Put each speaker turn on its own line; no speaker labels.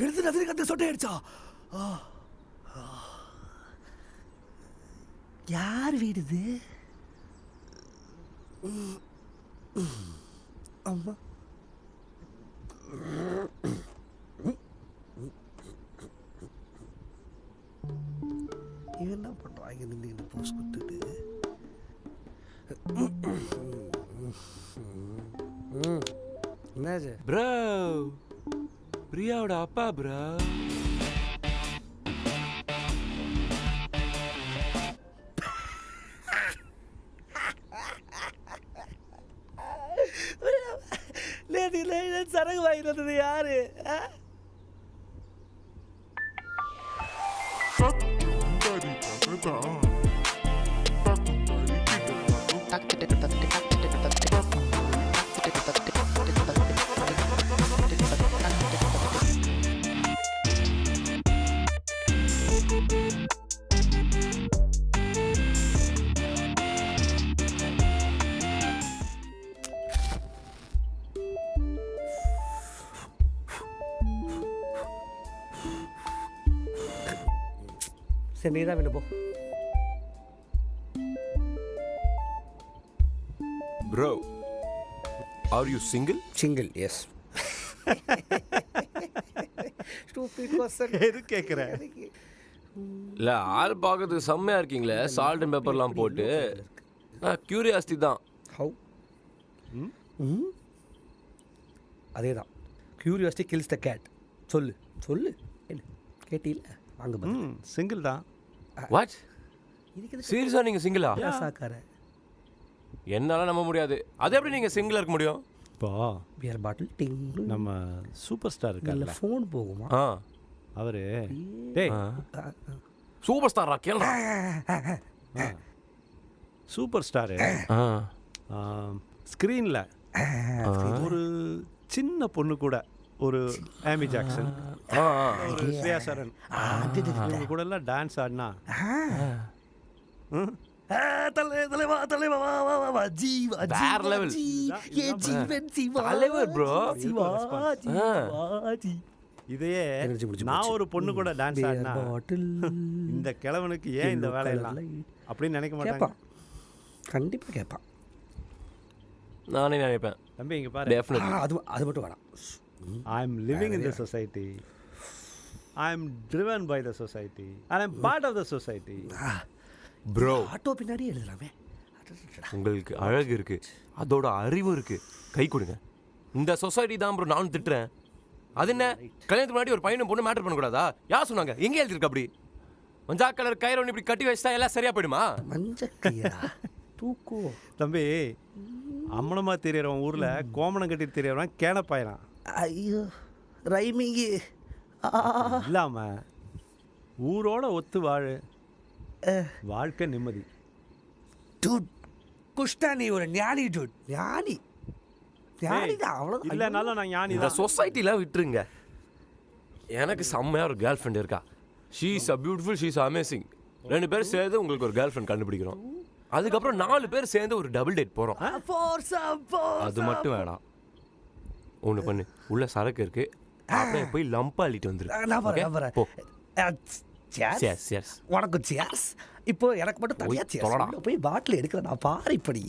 எடுத்து ரஜினி கத்து சொட்டையடிச்சா. யார் வீடுது? அம்மா இவன் என்ன பண்ணுறான் இங்கே நின்று போஸ் கொடுத்துட்டு? என்னாச்சு
ப்ரோ? பிரியாவோட அப்பா ப்ரோ.
சரகு வாங்கிட்டு யாரு? சரி நீ தான் வேணும் போ.
Bro, are you single?
Single, yes. Stupid question எது கேக்குற?
இல்லை, ஆள் பார்க்கறதுக்கு செம்மையாக இருக்கீங்களே, சால்ட் அண்ட் பெப்பர்லாம் போட்டு. கியூரியாசிட்டி தான்.
ஹவு? அதே தான். Curiosity kills the cat. சொல்லு சொல்லு. என்ன கேட்டில? வாங்க.
சிங்கிள் தான்.
வாட்? சீரியஸாக நீங்கள் சிங்கிளா?
சாக்கார
என்னால் நம்ப முடியாது. அது எப்படி நீங்கள் சிங்கிளாக இருக்க முடியும்?
இப்போ
பியர் பாட்டில் டிங்.
நம்ம சூப்பர் ஸ்டார் இருக்கார்ல,
ஃபோன் போகுமா?
அவரு டேய்
சூப்பர் ஸ்டாரா? கேள்றா.
சூப்பர் ஸ்டாரு ஸ்க்ரீனில் ஒரு சின்ன பொண்ணு கூட, ஒரு ஆமி ஜாக்சன், ஒரு ஸ்ரேயா சரண், இவங்க கூட எல்லாம் டான்ஸ் ஆடினா
தலைவா தலைவா வா வா வா வா ஜீவா
வேற லெவல்.
ஏ ஜீவன் சிவா
தலைவர் ப்ரோ.
சிவா ஜீவாஜி.
இதையே நான் ஒரு பொண்ணு கூட டான்ஸ் ஆடினா இந்த கிழவனுக்கு ஏன் இந்த வேலையெல்லாம் அப்படின்னு நினைக்க மாட்டாங்க.
கண்டிப்பாக கேட்பான்.
நானே நினைப்பேன்.
தம்பி இங்கே பாரு,
அது மட்டும் வேணாம்.
I am living in the society. I am driven by the society. And I am part of the society.
Bro,
auto பின்னாடி எழுதலாமே.
உங்களுக்கு அழகு இருக்கு, அதோட அறிவு இருக்கு, கை கொடுங்க. இந்த சொசைட்டி தான் ப்ரோ நானும் திட்டுறேன். அது என்ன, கல்யாணத்துக்கு முன்னாடி ஒரு பையனும் பொண்ணு மேட்டர் பண்ணக்கூடாதா? யார் சொன்னாங்க? எங்கே எழுதிருக்கு அப்படி? மஞ்சா கலர் கயிறு ஒன்று இப்படி கட்டி வச்சுட்டா எல்லாம் சரியா போயிடுமா?
மஞ்சள் தூக்கோ
தம்பி, அம்மனமா தெரியறவன் ஊரில் கோமணம் கட்டி தெரியறவன் கேனப்பாயிரான்.
ஐயோ ரைமிங்கு
இல்லாம ஊரோட ஒத்து வாழு, வாழ்க்கை நிம்மதி.
டூட் குஷ்டா, நீ ஒரு ஞானி டூட். ஞானி ஞானி தான். அவ்வளோ
இல்லைனாலும் நான் ஞானி
இந்த
தான்.
சொசைட்டில விட்டுருங்க. எனக்கு செம்மையா ஒரு கேர்ள் ஃப்ரெண்ட் இருக்கா. She is a beautiful, she is amazing. 2 பேர் சேர்ந்து உங்களுக்கு ஒரு கேர்ள் ஃப்ரெண்ட் கண்டுபிடிக்கிறோம். அதுக்கப்புறம் 4 பேர் சேர்ந்து ஒரு டபுள் டேட் போறோம். அது மட்டும் வேணாம். ஒன்று பண்ணு, உள்ள சரக்கு இருக்கு, அப்படியே போய் லம்பா அள்ளிட்டு வந்துரு.
உனக்கு சேர்ஸ். இப்போ எனக்கு மட்டும் தனியா சேர்ஸ். போய் பாட்டில் எடுக்கிறேன் நான் பாரு. இப்படி